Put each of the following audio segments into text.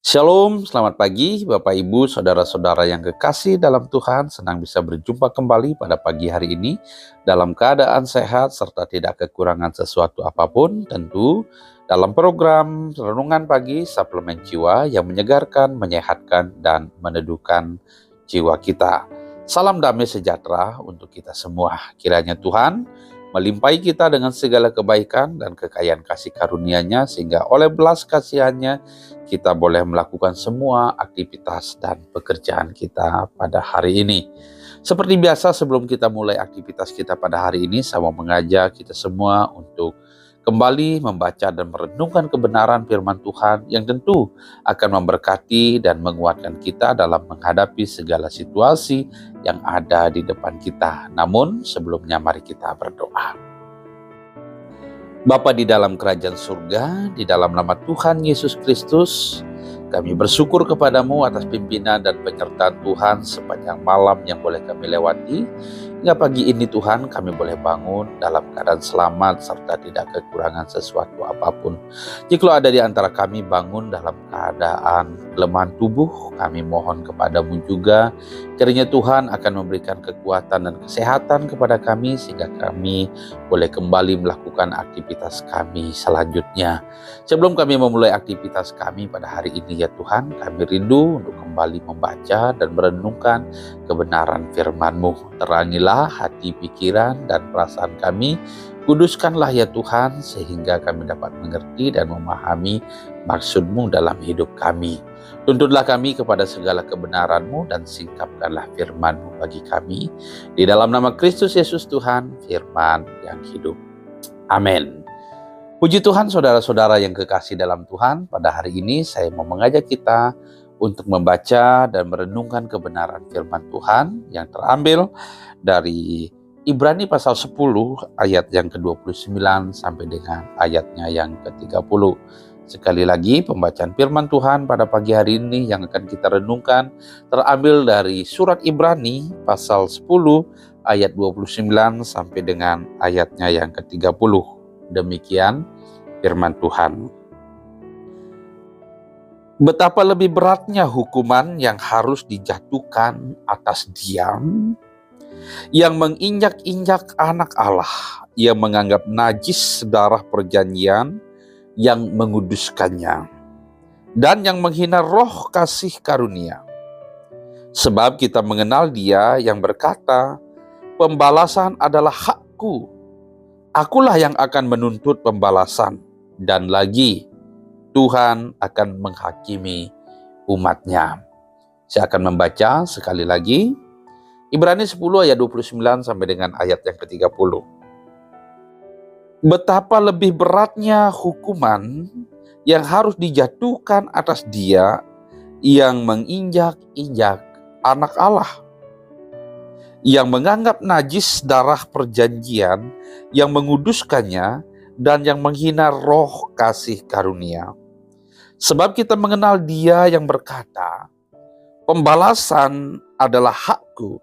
Shalom, selamat pagi Bapak Ibu, Saudara-saudara yang kekasih dalam Tuhan. Senang bisa berjumpa kembali pada pagi hari ini dalam keadaan sehat serta tidak kekurangan sesuatu apapun. Tentu dalam program Renungan Pagi Suplemen Jiwa yang menyegarkan, menyehatkan, dan meneduhkan jiwa kita. Salam damai sejahtera untuk kita semua. Kiranya Tuhan melimpahi kita dengan segala kebaikan dan kekayaan kasih karunia-Nya, sehingga oleh belas kasihan-Nya kita boleh melakukan semua aktivitas dan pekerjaan kita pada hari ini. Seperti biasa, sebelum kita mulai aktivitas kita pada hari ini, saya mau mengajak kita semua untuk kembali membaca dan merenungkan kebenaran firman Tuhan yang tentu akan memberkati dan menguatkan kita dalam menghadapi segala situasi yang ada di depan kita. Namun sebelumnya mari kita berdoa. Bapa di dalam kerajaan surga, di dalam nama Tuhan Yesus Kristus, kami bersyukur kepadamu atas pimpinan dan penyertaan Tuhan sepanjang malam yang boleh kami lewati. Hingga pagi ini Tuhan, kami boleh bangun dalam keadaan selamat serta tidak kekurangan sesuatu apapun. Jikalau ada di antara kami bangun dalam keadaan kelemahan tubuh, kami mohon kepadamu juga kiranya Tuhan akan memberikan kekuatan dan kesehatan kepada kami sehingga kami boleh kembali melakukan aktivitas kami selanjutnya. Sebelum kami memulai aktivitas kami pada hari ini ya Tuhan, kami rindu untuk kembali membaca dan merenungkan kebenaran firman-Mu. Terangilah hati, pikiran, dan perasaan kami. Kuduskanlah ya Tuhan, sehingga kami dapat mengerti dan memahami maksud-Mu dalam hidup kami. Tuntunlah kami kepada segala kebenaran-Mu dan singkapkanlah firman-Mu bagi kami. Di dalam nama Kristus Yesus Tuhan, firman yang hidup. Amin. Puji Tuhan, saudara-saudara yang kekasih dalam Tuhan, pada hari ini saya mau mengajak kita untuk membaca dan merenungkan kebenaran firman Tuhan yang terambil dari Ibrani pasal 10 ayat yang ke-29 sampai dengan ayatnya yang ke-30. Sekali lagi pembacaan firman Tuhan pada pagi hari ini yang akan kita renungkan terambil dari surat Ibrani pasal 10 ayat 29 sampai dengan ayatnya yang ke-30. Demikian firman Tuhan. Betapa lebih beratnya hukuman yang harus dijatuhkan atas dia yang menginjak-injak anak Allah, yang menganggap najis darah perjanjian, yang menguduskannya, dan yang menghina roh kasih karunia. Sebab kita mengenal Dia yang berkata, "Pembalasan adalah hakku, akulah yang akan menuntut pembalasan," dan lagi, Tuhan akan menghakimi umat-Nya. Saya akan membaca sekali lagi Ibrani 10 ayat 29 sampai dengan ayat yang ke-30. Betapa lebih beratnya hukuman yang harus dijatuhkan atas dia yang menginjak-injak anak Allah, yang menganggap najis darah perjanjian, yang menguduskannya, dan yang menghina roh kasih karunia. Sebab kita mengenal Dia yang berkata, "Pembalasan adalah hakku,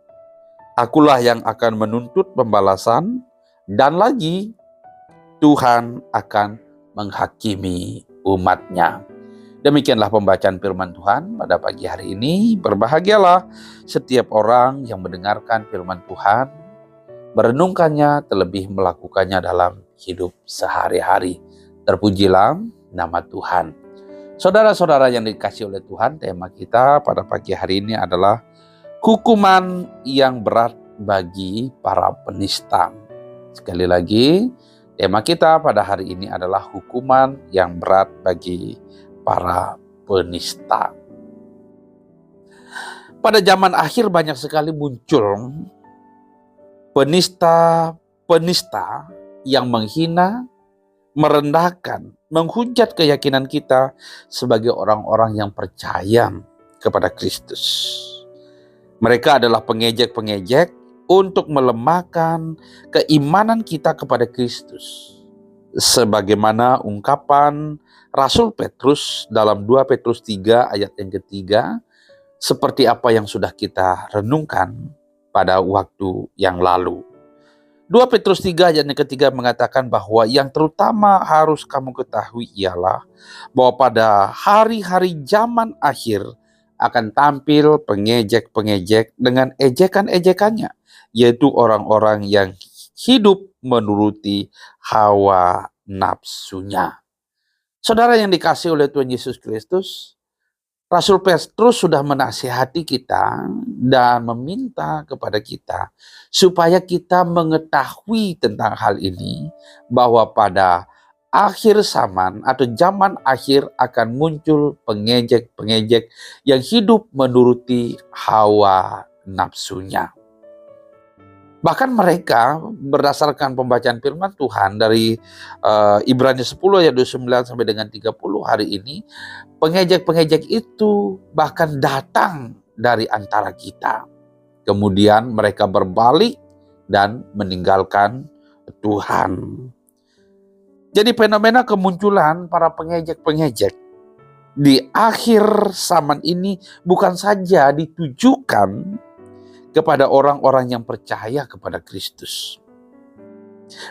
akulah yang akan menuntut pembalasan," dan lagi, Tuhan akan menghakimi umat-Nya. Demikianlah pembacaan firman Tuhan pada pagi hari ini. Berbahagialah setiap orang yang mendengarkan firman Tuhan, merenungkannya, terlebih melakukannya dalam hidup sehari-hari. Terpujilah nama Tuhan. Saudara-saudara yang dikasihi oleh Tuhan, tema kita pada pagi hari ini adalah hukuman yang berat bagi para penista. Sekali lagi, tema kita pada hari ini adalah hukuman yang berat bagi para penista. Pada zaman akhir banyak sekali muncul penista yang menghina, merendahkan, menghujat keyakinan kita sebagai orang-orang yang percaya kepada Kristus. Mereka adalah pengejek-pengejek untuk melemahkan keimanan kita kepada Kristus. Sebagaimana ungkapan Rasul Petrus dalam 2 Petrus 3 ayat yang ketiga, seperti apa yang sudah kita renungkan pada waktu yang lalu. 2 Petrus 3 ayat yang ketiga mengatakan bahwa yang terutama harus kamu ketahui ialah bahwa pada hari-hari zaman akhir akan tampil pengejek-pengejek dengan ejekan-ejekannya, yaitu orang-orang yang hidup menuruti hawa nafsunya. Saudara yang dikasihi oleh Tuhan Yesus Kristus, Rasul Petrus sudah menasihati kita dan meminta kepada kita supaya kita mengetahui tentang hal ini, bahwa pada akhir zaman atau zaman akhir akan muncul pengejek-pengejek yang hidup menuruti hawa nafsunya. Bahkan mereka berdasarkan pembacaan firman Tuhan dari Ibrani 10 ayat 29 sampai dengan 30 hari ini, pengejek-pengejek itu bahkan datang dari antara kita. Kemudian mereka berbalik dan meninggalkan Tuhan. Jadi fenomena kemunculan para pengejek-pengejek di akhir zaman ini bukan saja ditujukan kepada orang-orang yang percaya kepada Kristus,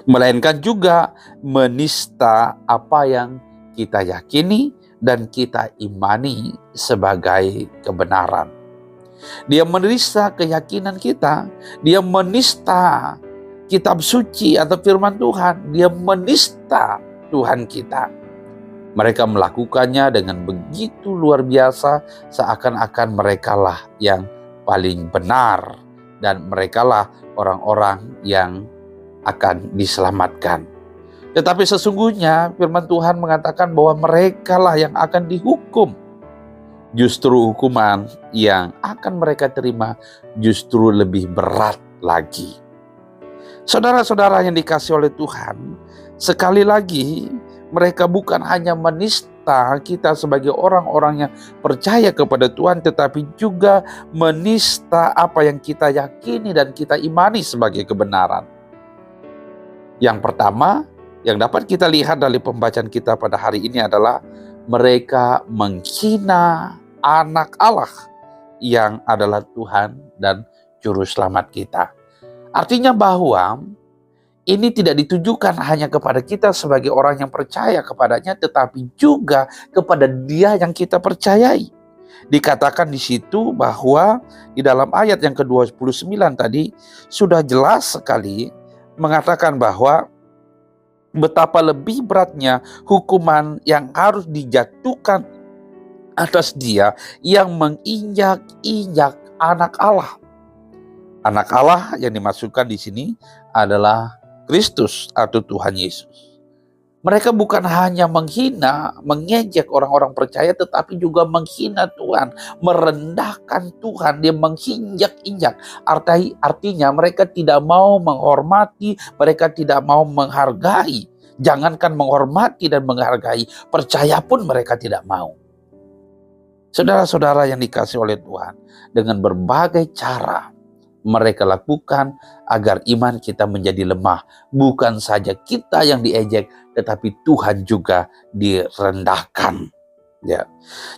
melainkan juga menista apa yang kita yakini dan kita imani sebagai kebenaran. Dia menista keyakinan kita, dia menista kitab suci atau firman Tuhan, dia menista Tuhan kita. Mereka melakukannya dengan begitu luar biasa, seakan-akan merekalah yang paling benar dan merekalah orang-orang yang akan diselamatkan. Tetapi sesungguhnya firman Tuhan mengatakan bahwa merekalah yang akan dihukum. Justru hukuman yang akan mereka terima justru lebih berat lagi. Saudara-saudara yang dikasihi oleh Tuhan, sekali lagi mereka bukan hanya menista kita sebagai orang-orang yang percaya kepada Tuhan, tetapi juga menista apa yang kita yakini dan kita imani sebagai kebenaran. Yang pertama, yang dapat kita lihat dari pembacaan kita pada hari ini adalah mereka menghina anak Allah yang adalah Tuhan dan Juru Selamat kita. Artinya bahwa ini tidak ditujukan hanya kepada kita sebagai orang yang percaya kepadanya, tetapi juga kepada Dia yang kita percayai. Dikatakan di situ bahwa di dalam ayat yang ke-29 tadi sudah jelas sekali mengatakan bahwa betapa lebih beratnya hukuman yang harus dijatuhkan atas dia yang menginjak-injak anak Allah. Anak Allah yang dimaksudkan di sini adalah Kristus atau Tuhan Yesus. Mereka bukan hanya menghina, mengejek orang-orang percaya, tetapi juga menghina Tuhan, merendahkan Tuhan. Dia menginjak-injak. Artinya mereka tidak mau menghormati, mereka tidak mau menghargai. Jangankan menghormati dan menghargai, percaya pun mereka tidak mau. Saudara-saudara yang dikasihi oleh Tuhan, dengan berbagai cara mereka lakukan agar iman kita menjadi lemah. Bukan saja kita yang diejek, tetapi Tuhan juga direndahkan. Ya.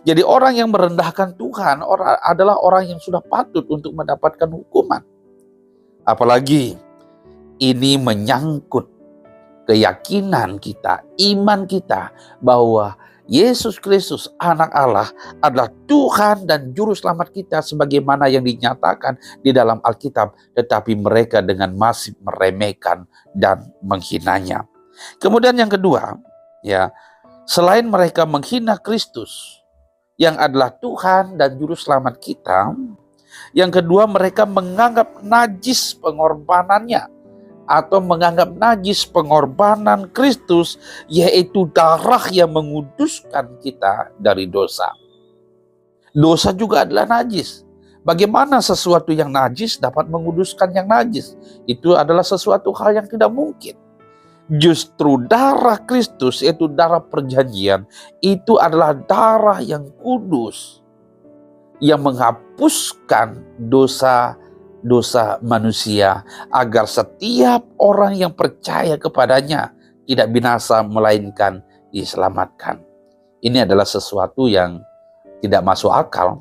Jadi orang yang merendahkan Tuhan adalah orang yang sudah patut untuk mendapatkan hukuman. Apalagi ini menyangkut keyakinan kita, iman kita bahwa Yesus Kristus anak Allah adalah Tuhan dan Juru Selamat kita sebagaimana yang dinyatakan di dalam Alkitab, tetapi mereka dengan masih meremehkan dan menghinanya. Kemudian yang kedua, ya, selain mereka menghina Kristus yang adalah Tuhan dan Juru Selamat kita, yang kedua mereka menganggap najis pengorbanannya, atau menganggap najis pengorbanan Kristus, yaitu darah yang menguduskan kita dari dosa. Dosa juga adalah najis. Bagaimana sesuatu yang najis dapat menguduskan yang najis? Itu adalah sesuatu hal yang tidak mungkin. Justru darah Kristus, yaitu darah perjanjian, itu adalah darah yang kudus, yang menghapuskan dosa manusia, agar setiap orang yang percaya kepadanya tidak binasa melainkan diselamatkan. Ini adalah sesuatu yang tidak masuk akal.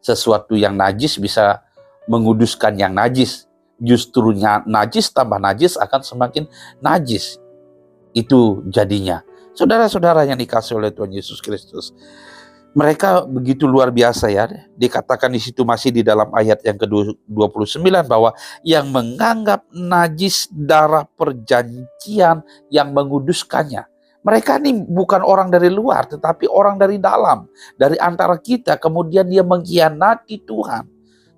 Sesuatu yang najis bisa menguduskan yang najis. justru najis tambah najis akan semakin najis. Itu jadinya. Saudara-saudara yang dikasih oleh Tuhan Yesus Kristus, mereka begitu luar biasa ya. Dikatakan di situ masih di dalam ayat yang ke-29 bahwa yang menganggap najis darah perjanjian yang menguduskannya. Mereka ini bukan orang dari luar, tetapi orang dari dalam, dari antara kita. Kemudian dia mengkhianati Tuhan.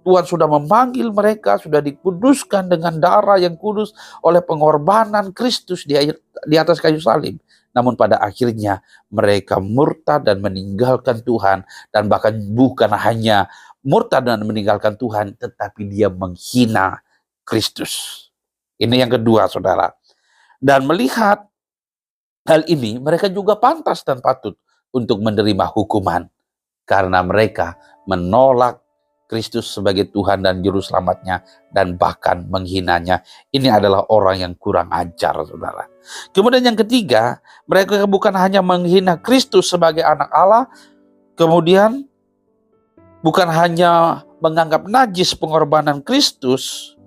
Tuhan sudah memanggil mereka, sudah dikuduskan dengan darah yang kudus oleh pengorbanan Kristus di atas kayu salib. Namun pada akhirnya mereka murtad dan meninggalkan Tuhan. Dan bahkan bukan hanya murtad dan meninggalkan Tuhan, tetapi dia menghina Kristus. Ini yang kedua, saudara. Dan melihat hal ini, mereka juga pantas dan patut untuk menerima hukuman. Karena mereka menolak Kristus sebagai Tuhan dan Juru Selamatnya, dan bahkan menghinanya. Ini adalah orang yang kurang ajar, saudara. Kemudian yang ketiga, mereka bukan hanya menghina Kristus sebagai anak Allah, kemudian bukan hanya menganggap najis pengorbanan Kristus,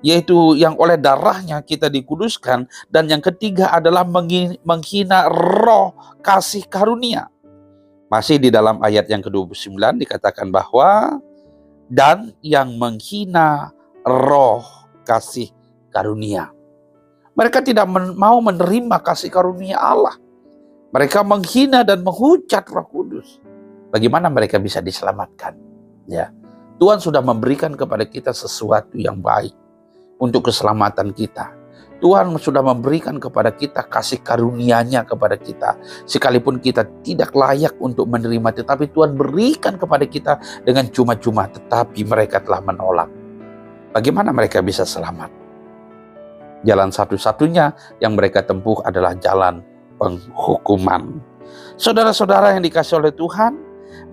yaitu yang oleh darahnya kita dikuduskan, dan yang ketiga adalah menghina roh kasih karunia. Masih di dalam ayat yang ke-29 dikatakan bahwa dan yang menghina roh kasih karunia. Mereka tidak mau menerima kasih karunia Allah. Mereka menghina dan menghujat Roh Kudus. Bagaimana mereka bisa diselamatkan? Ya, Tuhan sudah memberikan kepada kita sesuatu yang baik untuk keselamatan kita. Tuhan sudah memberikan kepada kita kasih karunia-Nya kepada kita. Sekalipun kita tidak layak untuk menerima, tetapi Tuhan berikan kepada kita dengan cuma-cuma, tetapi mereka telah menolak. Bagaimana mereka bisa selamat? Jalan satu-satunya yang mereka tempuh adalah jalan penghukuman. Saudara-saudara yang dikasih oleh Tuhan,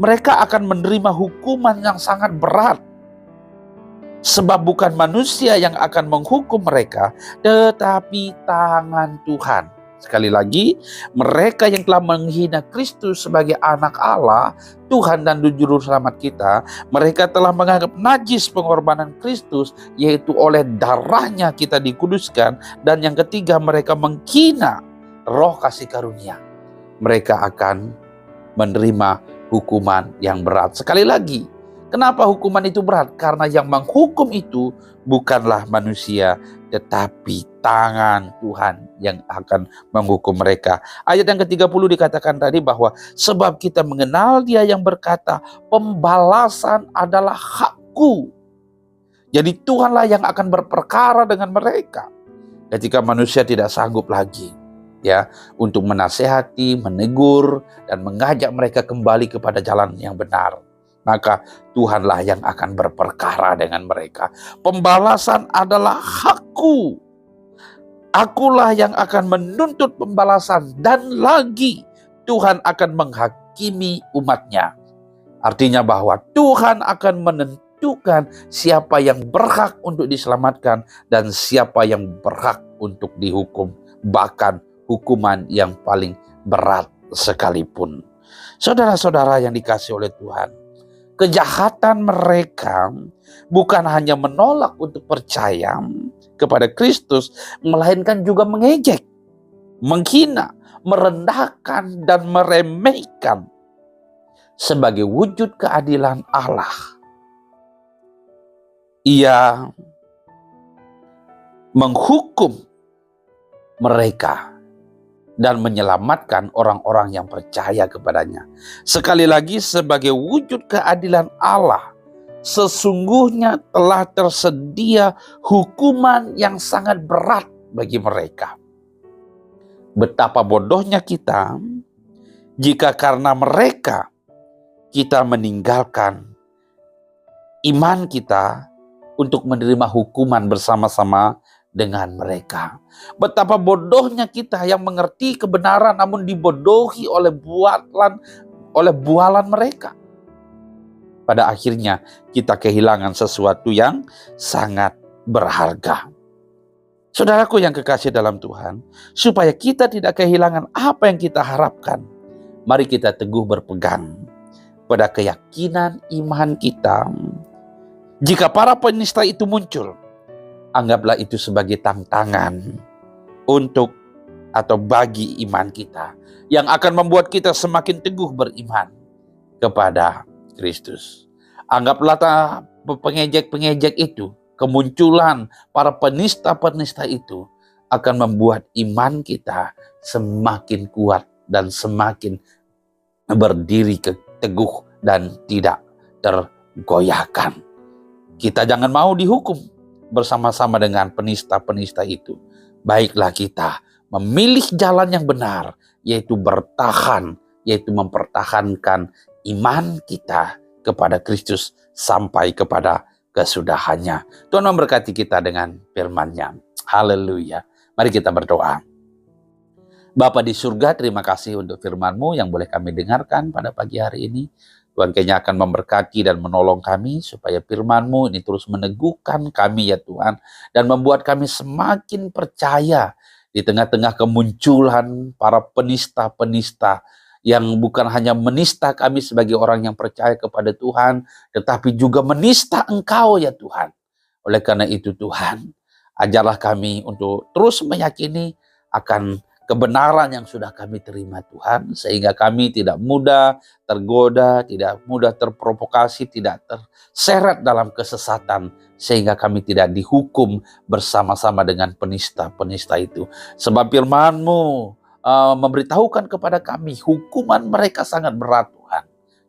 mereka akan menerima hukuman yang sangat berat. Sebab bukan manusia yang akan menghukum mereka, tetapi tangan Tuhan. Sekali lagi, mereka yang telah menghina Kristus sebagai anak Allah, Tuhan dan Juru Selamat kita, mereka telah menganggap najis pengorbanan Kristus, yaitu oleh darahnya kita dikuduskan. Dan yang ketiga, mereka menghina roh kasih karunia. Mereka akan menerima hukuman yang berat. Sekali lagi, kenapa hukuman itu berat? Karena yang menghukum itu bukanlah manusia, tetapi tangan Tuhan yang akan menghukum mereka. Ayat yang ke-30 dikatakan tadi bahwa sebab kita mengenal Dia yang berkata, pembalasan adalah hakku. Jadi Tuhanlah yang akan berperkara dengan mereka. Ketika manusia tidak sanggup lagi ya untuk menasehati, menegur, dan mengajak mereka kembali kepada jalan yang benar, maka Tuhanlah yang akan berperkara dengan mereka. Pembalasan adalah hakku. Akulah yang akan menuntut pembalasan, dan lagi Tuhan akan menghakimi umatnya. Artinya bahwa Tuhan akan menentukan siapa yang berhak untuk diselamatkan dan siapa yang berhak untuk dihukum, bahkan hukuman yang paling berat sekalipun. Saudara-saudara yang dikasih oleh Tuhan, kejahatan mereka bukan hanya menolak untuk percaya kepada Kristus, melainkan juga mengejek, menghina, merendahkan, dan meremehkan sebagai wujud keadilan Allah. Ia menghukum mereka dan menyelamatkan orang-orang yang percaya kepadanya. Sekali lagi, sebagai wujud keadilan Allah, sesungguhnya telah tersedia hukuman yang sangat berat bagi mereka. Betapa bodohnya kita jika karena mereka kita meninggalkan iman kita untuk menerima hukuman bersama-sama dengan mereka. Betapa bodohnya kita yang mengerti kebenaran namun dibodohi oleh bualan mereka. Pada akhirnya kita kehilangan sesuatu yang sangat berharga. Saudaraku yang kekasih dalam Tuhan, supaya kita tidak kehilangan apa yang kita harapkan, mari kita teguh berpegang pada keyakinan iman kita. Jika para penista itu muncul, anggaplah itu sebagai tantangan untuk atau bagi iman kita yang akan membuat kita semakin teguh beriman kepada Kristus. Anggaplah pengejek-pengejek itu, kemunculan para penista-penista itu akan membuat iman kita semakin kuat dan semakin berdiri teguh dan tidak tergoyahkan. Kita jangan mau dihukum bersama-sama dengan penista-penista itu. Baiklah kita memilih jalan yang benar, yaitu bertahan, yaitu mempertahankan iman kita kepada Kristus sampai kepada kesudahannya. Tuhan memberkati kita dengan firman-Nya. Haleluya. Mari kita berdoa. Bapa di surga, terima kasih untuk firman-Mu yang boleh kami dengarkan pada pagi hari ini. Tuhan kayaknya akan memberkati dan menolong kami supaya firman-Mu ini terus meneguhkan kami ya Tuhan. Dan membuat kami semakin percaya di tengah-tengah kemunculan para penista-penista yang bukan hanya menista kami sebagai orang yang percaya kepada Tuhan, tetapi juga menista Engkau ya Tuhan. Oleh karena itu Tuhan, ajarlah kami untuk terus meyakini akan kebenaran yang sudah kami terima Tuhan, sehingga kami tidak mudah tergoda, tidak mudah terprovokasi, tidak terseret dalam kesesatan, sehingga kami tidak dihukum bersama-sama dengan penista-penista itu. Sebab firman-Mu memberitahukan kepada kami hukuman mereka sangat berat Tuhan.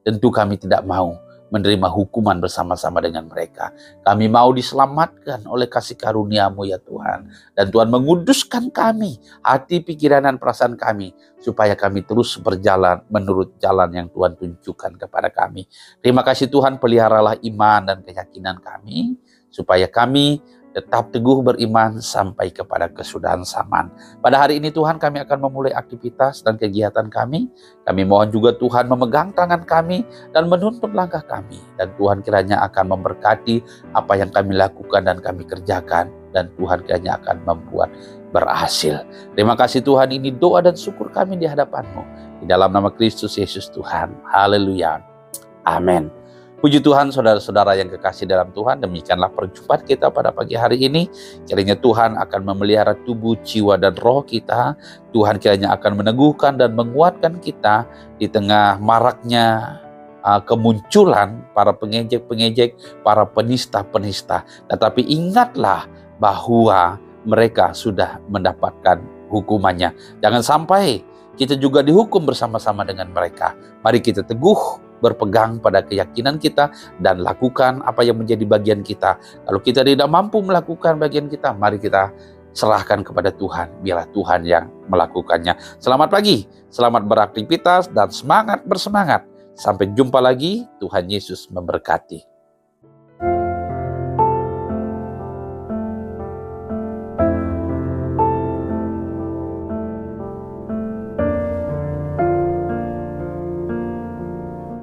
Tentu kami tidak mau menerima hukuman bersama-sama dengan mereka. Kami mau diselamatkan oleh kasih karunia-Mu ya Tuhan. Dan Tuhan menguduskan kami, hati, pikiran, dan perasaan kami, supaya kami terus berjalan menurut jalan yang Tuhan tunjukkan kepada kami. Terima kasih Tuhan, peliharalah iman dan keyakinan kami, supaya kami tetap teguh beriman sampai kepada kesudahan zaman. Pada hari ini Tuhan, kami akan memulai aktivitas dan kegiatan kami. Kami mohon juga Tuhan memegang tangan kami dan menuntun langkah kami. Dan Tuhan kiranya akan memberkati apa yang kami lakukan dan kami kerjakan. Dan Tuhan kiranya akan membuat berhasil. Terima kasih Tuhan, ini doa dan syukur kami di hadapan-Mu. Di dalam nama Kristus Yesus Tuhan. Haleluya. Amin. Puji Tuhan, saudara-saudara yang kekasih dalam Tuhan, demikianlah perjumpaan kita pada pagi hari ini. Kiranya Tuhan akan memelihara tubuh, jiwa, dan roh kita. Tuhan kiranya akan meneguhkan dan menguatkan kita di tengah maraknya kemunculan para pengejek-pengejek, para penista-penista. Tetapi ingatlah bahwa mereka sudah mendapatkan hukumannya. Jangan sampai kita juga dihukum bersama-sama dengan mereka. Mari kita teguh berpegang pada keyakinan kita dan lakukan apa yang menjadi bagian kita. Kalau kita tidak mampu melakukan bagian kita, mari kita serahkan kepada Tuhan. Biarlah Tuhan yang melakukannya. Selamat pagi, selamat beraktivitas dan semangat bersemangat. Sampai jumpa lagi, Tuhan Yesus memberkati.